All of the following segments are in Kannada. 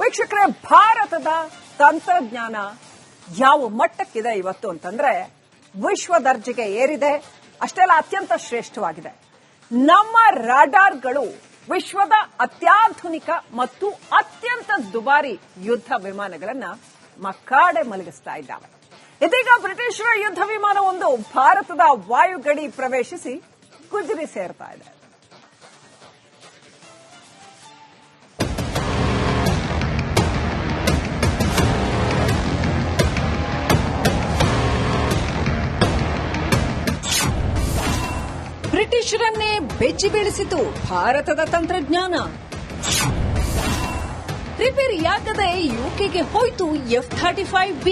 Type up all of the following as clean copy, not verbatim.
ವೀಕ್ಷಕರೇ, ಭಾರತದ ತಂತ್ರಜ್ಞಾನ ಯಾವ ಮಟ್ಟಕ್ಕಿದೆ ಇವತ್ತು ಅಂತಂದ್ರೆ ವಿಶ್ವ ದರ್ಜೆಗೆ ಏರಿದೆ. ಅಷ್ಟೆಲ್ಲ ಅತ್ಯಂತ ಶ್ರೇಷ್ಠವಾಗಿದೆ. ನಮ್ಮ ರಾಡಾರ್ಗಳು ವಿಶ್ವದ ಅತ್ಯಾಧುನಿಕ ಮತ್ತು ಅತ್ಯಂತ ದುಬಾರಿ ಯುದ್ಧ ವಿಮಾನಗಳನ್ನ ಮಕ್ಕಾಡೆ ಮಲಗಿಸ್ತಾ ಇದ್ದಾವೆ. ಇದೀಗ ಬ್ರಿಟಿಷರ ಯುದ್ಧ ವಿಮಾನವೊಂದು ಭಾರತದ ವಾಯುಗಡಿ ಪ್ರವೇಶಿಸಿ ಗುಜರಿ ಸೇರ್ತಾ ಇದೆ. ಬ್ರಿಟಿಷರನ್ನೇ ಬೆಚ್ಚಿ ಬೀಳಿಸಿತು ಭಾರತದ ತಂತ್ರಜ್ಞಾನ. ರಿಪೇರಿಯಾಗದೆ ಯುಕೆಗೆ ಹೋಯ್ತು F-35B.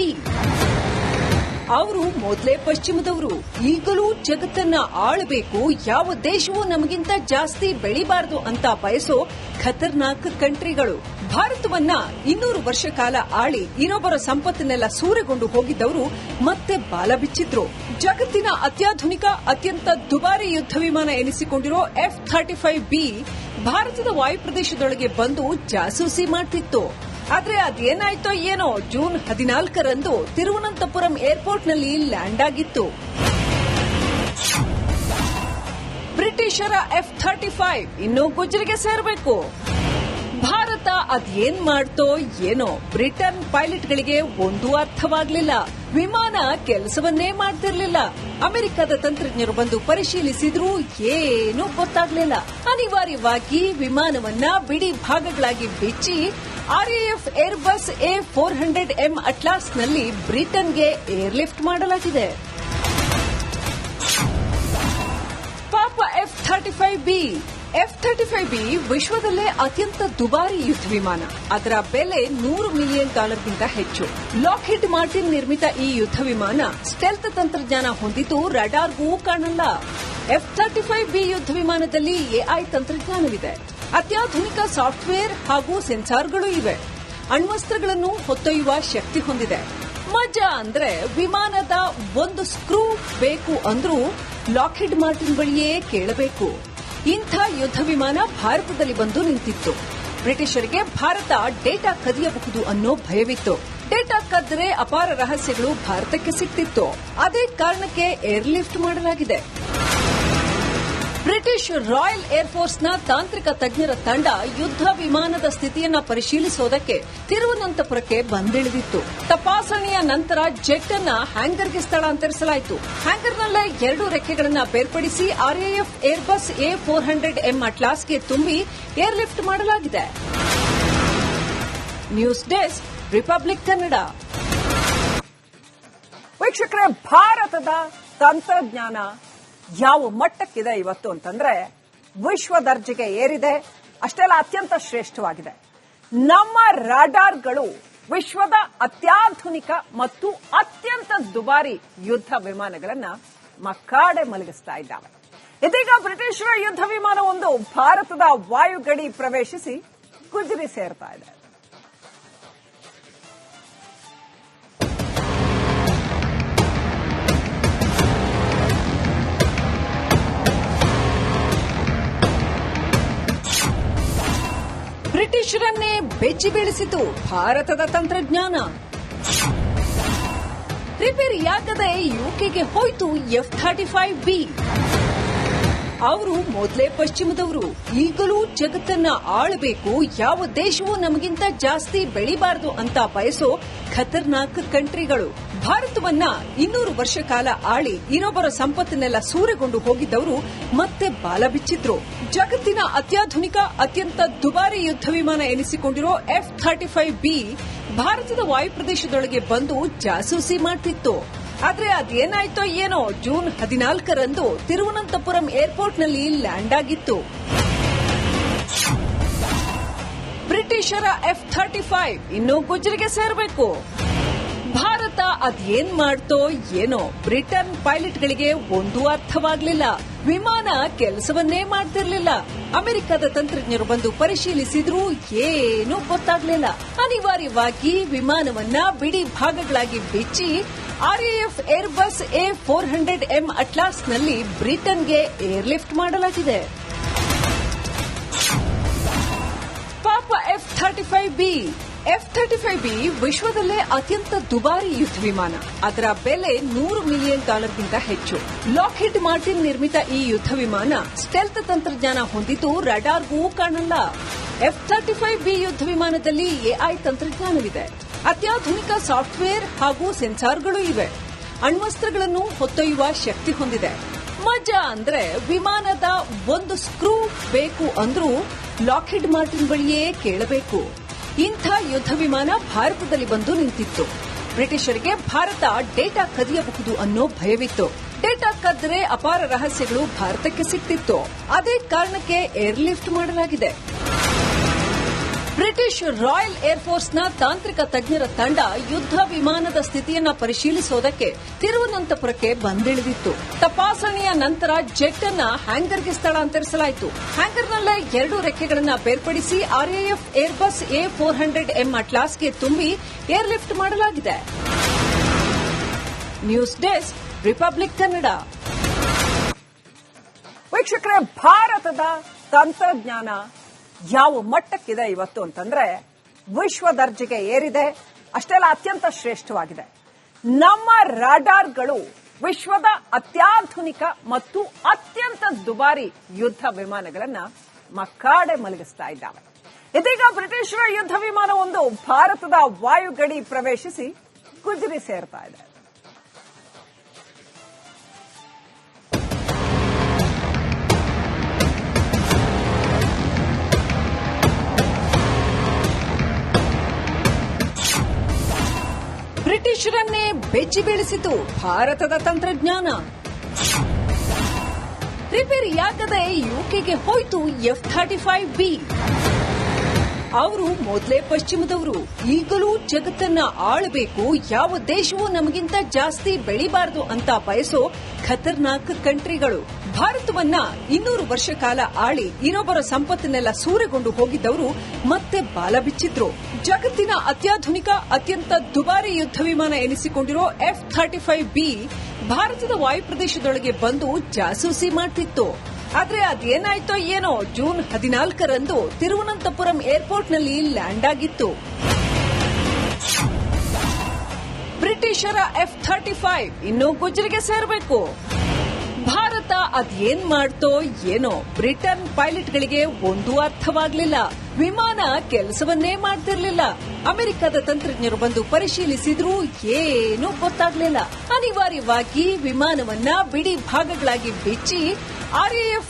ಅವರು ಮೊದಲೇ ಪಶ್ಚಿಮದವರು, ಈಗಲೂ ಜಗತ್ತನ್ನ ಆಳಬೇಕು, ಯಾವ ದೇಶವೂ ನಮಗಿಂತ ಜಾಸ್ತಿ ಬೆಳಿಬಾರದು ಅಂತ ಬಯಸೋ ಖತರ್ನಾಕ್ ಕಂಟ್ರಿಗಳು. ಭಾರತವನ್ನ 200 ವರ್ಷ ಕಾಲ ಆಳಿ ಇರೋಬರ ಸಂಪತ್ತನ್ನೆಲ್ಲ ಸೂರೆಗೊಂಡು ಹೋಗಿದ್ದವರು ಮತ್ತೆ ಬಾಲ ಬಿಚ್ಚಿದ್ರು. ಜಗತ್ತಿನ ಅತ್ಯಾಧುನಿಕ ಅತ್ಯಂತ ದುಬಾರಿ ಯುದ್ಧ ವಿಮಾನ ಎನಿಸಿಕೊಂಡಿರೋ F-35B ಭಾರತದ ವಾಯುಪ್ರದೇಶದೊಳಗೆ ಬಂದು ಜಾಸೂಸಿ ಮಾಡ್ತಿತ್ತು. ಆದ್ರೆ ಅದೇನಾಯ್ತೋ ಏನೋ, ಜೂನ್ 14ರಂದು ತಿರುವನಂತಪುರಂ ಏರ್ಪೋರ್ಟ್ನಲ್ಲಿ ಲ್ಯಾಂಡ್ ಆಗಿತ್ತು. ಬ್ರಿಟಿಷರ F-35 ಇನ್ನೂ ಗುಜರಿಗೆ ಸೇರಬೇಕು. ಭಾರತ ಅದೇನ್ ಮಾಡ್ತೋ ಏನೋ, ಬ್ರಿಟನ್ ಪೈಲಟ್ಗಳಿಗೆ ಒಂದೂ ಅರ್ಥವಾಗಲಿಲ್ಲ. ವಿಮಾನ ಕೆಲಸವನ್ನೇ ಮಾಡ್ತಿರ್ಲಿಲ್ಲ. ಅಮೆರಿಕದ ತಂತ್ರಜ್ಞರು ಬಂದು ಪರಿಶೀಲಿಸಿದ್ರೂ ಏನೂ ಗೊತ್ತಾಗ್ಲಿಲ್ಲ. ಅನಿವಾರ್ಯವಾಗಿ ವಿಮಾನವನ್ನ ಬಿಡಿ ಭಾಗಗಳಾಗಿ ಬಿಚ್ಚಿ RAF ಏರ್ಬಸ್ A400M ಅಟ್ಲಾಸ್ನಲ್ಲಿ ಬ್ರಿಟನ್ಗೆ ಏರ್ಲಿಫ್ಟ್ ಮಾಡಲಾಗಿದೆ. ಪಾಪ F-35B ವಿಶ್ವದಲ್ಲೇ ಅತ್ಯಂತ ದುಬಾರಿ ಯುದ್ಧ ವಿಮಾನ. ಅದರ ಬೆಲೆ $100 ಮಿಲಿಯನ್ ಹೆಚ್ಚು. ಲಾಕ್ಹೀಡ್ ಮಾರ್ಟಿನ್ ನಿರ್ಮಿತ ಈ ಯುದ್ಧ ವಿಮಾನ ಸ್ಟೆಲ್ತ್ ತಂತ್ರಜ್ಞಾನ ಹೊಂದಿದ್ದು ರಡಾರ್ಗೂ ಕಾಣಲ್ಲ. F-35B ಯುದ್ಧ ವಿಮಾನದಲ್ಲಿ AI ತಂತ್ರಜ್ಞಾನವಿದೆ. ಅತ್ಯಾಧುನಿಕ ಸಾಫ್ಟ್ವೇರ್ ಹಾಗೂ ಸೆನ್ಸಾರ್ಗಳು ಇವೆ. ಅಣ್ವಸ್ತ್ರಗಳನ್ನು ಹೊತ್ತೊಯ್ಯುವ ಶಕ್ತಿ ಹೊಂದಿದೆ. ಮಜಾ ಅಂದ್ರೆ ವಿಮಾನದ ಒಂದು ಸ್ಕ್ರೂ ಬೇಕು ಅಂದ್ರೂ ಲಾಕ್ಹೀಡ್ ಮಾರ್ಟಿನ್ ಬಳಿಯೇ ಕೇಳಬೇಕು. ಇಂಥ ಯುದ್ಧ ವಿಮಾನ ಭಾರತದಲ್ಲಿ ಬಂದು ನಿಂತಿತ್ತು. ಬ್ರಿಟಿಷರಿಗೆ ಭಾರತ ಡೇಟಾ ಕದಿಯಬಹುದು ಅನ್ನೋ ಭಯವಿತ್ತು. ಡೇಟಾ ಕದ್ದರೆ ಅಪಾರ ರಹಸ್ಯಗಳು ಭಾರತಕ್ಕೆ ಸಿಕ್ತಿತ್ತು. ಅದೇ ಕಾರಣಕ್ಕೆ ಏರ್ಲಿಫ್ಟ್ ಮಾಡಲಾಗಿದೆ. ಬ್ರಿಟಿಷ್ ರಾಯಲ್ ಏರ್ಫೋರ್ಸ್ನ ತಾಂತ್ರಿಕ ತಜ್ಞರ ತಂಡ ಯುದ್ಧ ವಿಮಾನದ ಸ್ಥಿತಿಯನ್ನ ಪರಿಶೀಲಿಸೋದಕ್ಕೆ ತಿರುವನಂತಪುರಕ್ಕೆ ಬಂದಿಳಿದಿತ್ತು. ತಪಾಸಣೆಯ ನಂತರ ಜೆಟ್ ಅನ್ನ ಹ್ಯಾಂಗರ್ಗೆ ಸ್ಥಳಾಂತರಿಸಲಾಯಿತು. ಹ್ಯಾಂಗರ್ನಲ್ಲೇ 2 ರೆಕ್ಕೆಗಳನ್ನ ಬೇರ್ಪಡಿಸಿ RAF ಏರ್ಬಸ್ A400M ಅಟ್ಲಾಸ್ಗೆ ತುಂಬಿ ಏರ್ಲಿಫ್ಟ್ ಮಾಡಲಾಗಿದೆ. News desk, republic Kannada. ವೀಕ್ಷಕರೇ, ಭಾರತದ ತಂತ್ರಜ್ಞಾನ ಯಾವ ಮಟ್ಟಕ್ಕಿದೆ ಇವತ್ತು ಅಂತಂದ್ರೆ ವಿಶ್ವ ದರ್ಜೆಗೆ ಏರಿದೆ. ಅಷ್ಟೆಲ್ಲ ಅತ್ಯಂತ ಶ್ರೇಷ್ಠವಾಗಿದೆ. ನಮ್ಮ ರಾಡಾರ್ಗಳು ವಿಶ್ವದ ಅತ್ಯಾಧುನಿಕ ಮತ್ತು ಅತ್ಯಂತ ದುಬಾರಿ ಯುದ್ಧ ವಿಮಾನಗಳನ್ನ ಮಕ್ಕಾಡೆ ಮಲಗಿಸ್ತಾ ಇದ್ದಾವೆ. ಇದೀಗ ಬ್ರಿಟಿಷರ ಯುದ್ಧ ವಿಮಾನವೊಂದು ಭಾರತದ ವಾಯುಗಡಿ ಪ್ರವೇಶಿಸಿ ಗುಜರಿ ಸೇರ್ತಾ ಇದೆ. ಬ್ರಿಟಿಷರನ್ನೇ ಬೆಚ್ಚಿ ಬೀಳಿಸಿತು ಭಾರತದ ತಂತ್ರಜ್ಞಾನ. ರಿಪೇರಿಯಾಗದೆ ಯುಕೆಗೆ ಹೋಯ್ತು F-35B. ಅವರು ಮೊದಲೇ ಪಶ್ಚಿಮದವರು, ಈಗಲೂ ಜಗತ್ತನ್ನ ಆಳಬೇಕು, ಯಾವ ದೇಶವೂ ನಮಗಿಂತ ಜಾಸ್ತಿ ಬೆಳಿಬಾರದು ಅಂತ ಬಯಸೋ ಖತರ್ನಾಕ್ ಕಂಟ್ರಿಗಳು. ಭಾರತವನ್ನ 200 ವರ್ಷ ಕಾಲ ಆಳಿ ಇರೋಬರ ಸಂಪತ್ತನ್ನೆಲ್ಲ ಸೂರೆಗೊಂಡು ಹೋಗಿದ್ದವರು ಮತ್ತೆ ಬಾಲ ಬಿಚ್ಚಿದ್ರು. ಜಗತ್ತಿನ ಅತ್ಯಾಧುನಿಕ ಅತ್ಯಂತ ದುಬಾರಿ ಯುದ್ಧ ವಿಮಾನ ಎನಿಸಿಕೊಂಡಿರೋ F-35B ಭಾರತದ ವಾಯುಪ್ರದೇಶದೊಳಗೆ ಬಂದು ಜಾಸೂಸಿ ಮಾಡ್ತಿತ್ತು. ಆದ್ರೆ ಅದೇನಾಯ್ತೋ ಏನೋ, ಜೂನ್ 14ರಂದು ತಿರುವನಂತಪುರಂ ಏರ್ಪೋರ್ಟ್ನಲ್ಲಿ ಲ್ಯಾಂಡ್ ಆಗಿತ್ತು. ಬ್ರಿಟಿಷರ F-35 ಇನ್ನೂ ಗುಜರಿಗೆ ಸೇರಬೇಕು. ಭಾರತ ಅದೇನ್ ಮಾಡ್ತೋ ಏನೋ, ಬ್ರಿಟನ್ ಪೈಲಟ್ಗಳಿಗೆ ಒಂದೂ ಅರ್ಥವಾಗಲಿಲ್ಲ. ವಿಮಾನ ಕೆಲಸವನ್ನೇ ಮಾಡ್ತಿರ್ಲಿಲ್ಲ. ಅಮೆರಿಕದ ತಂತ್ರಜ್ಞರು ಬಂದು ಪರಿಶೀಲಿಸಿದ್ರೂ ಏನೂ ಗೊತ್ತಾಗ್ಲಿಲ್ಲ. ಅನಿವಾರ್ಯವಾಗಿ ವಿಮಾನವನ್ನ ಬಿಡಿ ಭಾಗಗಳಾಗಿ ಬಿಚ್ಚಿ RAF ಏರ್ಬಸ್ A400M ಅಟ್ಲಾಸ್ನಲ್ಲಿ ಬ್ರಿಟನ್ಗೆ ಏರ್ಲಿಫ್ಟ್ ಮಾಡಲಾಗಿದೆ. ಪಾಪ F-35B F-35B ವಿಶ್ವದಲ್ಲೇ ಅತ್ಯಂತ ದುಬಾರಿ ಯುದ್ಧ ವಿಮಾನ. ಅದರ ಬೆಲೆ $100 ಮಿಲಿಯನ್ ಹೆಚ್ಚು. ಲಾಕ್ಹೀಡ್ ಮಾರ್ಟಿನ್ ನಿರ್ಮಿತ ಈ ಯುದ್ಧ ವಿಮಾನ ಸ್ಟೆಲ್ತ್ ತಂತ್ರಜ್ಞಾನ ಹೊಂದಿದ್ದು ರಡಾರ್ಗೂ ಕಾಣಲ್ಲ. F-35B ಯುದ್ಧ ವಿಮಾನದಲ್ಲಿ AI ತಂತ್ರಜ್ಞಾನವಿದೆ. ಅತ್ಯಾಧುನಿಕ ಸಾಫ್ಟ್ವೇರ್ ಹಾಗೂ ಸೆನ್ಸಾರ್ಗಳು ಇವೆ. ಅಣ್ವಸ್ತ್ರಗಳನ್ನು ಹೊತ್ತೊಯ್ಯುವ ಶಕ್ತಿ ಹೊಂದಿದೆ. ಮಜಾ ಅಂದ್ರೆ ವಿಮಾನದ ಒಂದು ಸ್ಕ್ರೂ ಬೇಕು ಅಂದ್ರೂ ಲಾಕ್ಹೀಡ್ ಮಾರ್ಟಿನ್ ಬಳಿಯೇ ಕೇಳಬೇಕು. ಇಂಥ ಯುದ್ಧ ವಿಮಾನ ಭಾರತದಲ್ಲಿ ಬಂದು ನಿಂತಿತ್ತು. ಬ್ರಿಟಿಷರಿಗೆ ಭಾರತ ಡೇಟಾ ಕದಿಯಬಹುದು ಅನ್ನೋ ಭಯವಿತ್ತು. ಡೇಟಾ ಕದ್ದರೆ ಅಪಾರ ರಹಸ್ಯಗಳು ಭಾರತಕ್ಕೆ ಸಿಕ್ತಿತ್ತು. ಅದೇ ಕಾರಣಕ್ಕೆ ಏರ್ಲಿಫ್ಟ್ ಮಾಡಲಾಗಿದೆ. ಬ್ರಿಟಿಷ್ ರಾಯಲ್ ಏರ್ಫೋರ್ಸ್ನ ತಾಂತ್ರಿಕ ತಜ್ಞರ ತಂಡ ಯುದ್ಧ ವಿಮಾನದ ಸ್ಥಿತಿಯನ್ನ ಪರಿಶೀಲಿಸೋದಕ್ಕೆ ತಿರುವನಂತಪುರಕ್ಕೆ ಬಂದಿಳಿದಿತ್ತು. ತಪಾಸಣೆಯ ನಂತರ ಜೆಟ್ ಅನ್ನ ಹ್ಯಾಂಗರ್ಗೆ ಸ್ಥಳಾಂತರಿಸಲಾಯಿತು. ಹ್ಯಾಂಗರ್ನಲ್ಲೇ 2 ರೆಕ್ಕೆಗಳನ್ನು ಬೇರ್ಪಡಿಸಿ RAF ಏರ್ಬಸ್ A400M ಅಟ್ಲಾಸ್ಗೆ ತುಂಬಿ ಏರ್ಲಿಫ್ಟ್ ಮಾಡಲಾಗಿದೆ. News desk, republic Kannada. ವೀಕ್ಷಕರೇ, ಭಾರತದ ತಂತ್ರಜ್ಞಾನ ಯಾವ ಮಟ್ಟಕ್ಕಿದೆ ಇವತ್ತು ಅಂತಂದ್ರೆ ವಿಶ್ವ ದರ್ಜೆಗೆ ಏರಿದೆ. ಅಷ್ಟೆಲ್ಲ ಅತ್ಯಂತ ಶ್ರೇಷ್ಠವಾಗಿದೆ. ನಮ್ಮ ರಾಡಾರ್ಗಳು ವಿಶ್ವದ ಅತ್ಯಾಧುನಿಕ ಮತ್ತು ಅತ್ಯಂತ ದುಬಾರಿ ಯುದ್ಧ ವಿಮಾನಗಳನ್ನ ಮಕ್ಕಾಡೆ ಮಲಗಿಸ್ತಾ ಇದ್ದಾವೆ. ಇದೀಗ ಬ್ರಿಟಿಷರ ಯುದ್ಧ ವಿಮಾನವೊಂದು ಭಾರತದ ವಾಯುಗಡಿ ಪ್ರವೇಶಿಸಿ ಗುಜರಿ ಸೇರ್ತಾ ಇದೆ. ಬ್ರಿಟಿಷರನ್ನೇ ಬೆಚ್ಚಿ ಬೀಳಿಸಿತು ಭಾರತದ ತಂತ್ರಜ್ಞಾನ. ರಿಪೇರಿಯಾಗದೆ ಯುಕೆಗೆ ಹೋಯ್ತು F-35B. ಅವರು ಮೊದಲೇ ಪಶ್ಚಿಮದವರು, ಈಗಲೂ ಜಗತ್ತನ್ನ ಆಳಬೇಕು, ಯಾವ ದೇಶವೂ ನಮಗಿಂತ ಜಾಸ್ತಿ ಬೆಳಿಬಾರದು ಅಂತ ಬಯಸೋ ಖತರ್ನಾಕ್ ಕಂಟ್ರಿಗಳು. ಭಾರತವನ್ನ 200 ವರ್ಷ ಕಾಲ ಆಳಿ ಇನ್ನೊಬ್ಬರ ಸಂಪತ್ತನ್ನೆಲ್ಲ ಸೂರೆಗೊಂಡು ಹೋಗಿದ್ದವರು ಮತ್ತೆ ಬಾಲ ಬಿಚ್ಚಿದ್ರು. ಜಗತ್ತಿನ ಅತ್ಯಾಧುನಿಕ ಅತ್ಯಂತ ದುಬಾರಿ ಯುದ್ಧ ವಿಮಾನ ಎನಿಸಿಕೊಂಡಿರೋ F-35B ಭಾರತದ ವಾಯುಪ್ರದೇಶದೊಳಗೆ ಬಂದು ಜಾಸೂಸಿ ಮಾಡ್ತಿತ್ತು. ಆದ್ರೆ ಅದೇನಾಯ್ತೋ ಏನೋ ಜೂನ್ 14ರಂದು ತಿರುವನಂತಪುರಂ ಏರ್ಪೋರ್ಟ್ನಲ್ಲಿ ಲ್ಯಾಂಡ್ ಆಗಿತ್ತು. ಬ್ರಿಟಿಷರ F-35 ಇನ್ನೂ ಗುಜರಿಗೆ ಸೇರಬೇಕು. ಭಾರತ ಅದೇನ್ ಮಾಡ್ತೋ ಏನೋ ಬ್ರಿಟನ್ ಪೈಲಟ್ಗಳಿಗೆ ಒಂದೂ ಅರ್ಥವಾಗಲಿಲ್ಲ. ವಿಮಾನ ಕೆಲಸವನ್ನೇ ಮಾಡ್ತಿರ್ಲಿಲ್ಲ. ಅಮೆರಿಕದ ತಂತ್ರಜ್ಞರು ಬಂದು ಪರಿಶೀಲಿಸಿದ್ರೂ ಏನೂ ಗೊತ್ತಾಗ್ಲಿಲ್ಲ. ಅನಿವಾರ್ಯವಾಗಿ ವಿಮಾನವನ್ನ ಬಿಡಿ ಭಾಗಗಳಾಗಿ ಬಿಚ್ಚಿ RAF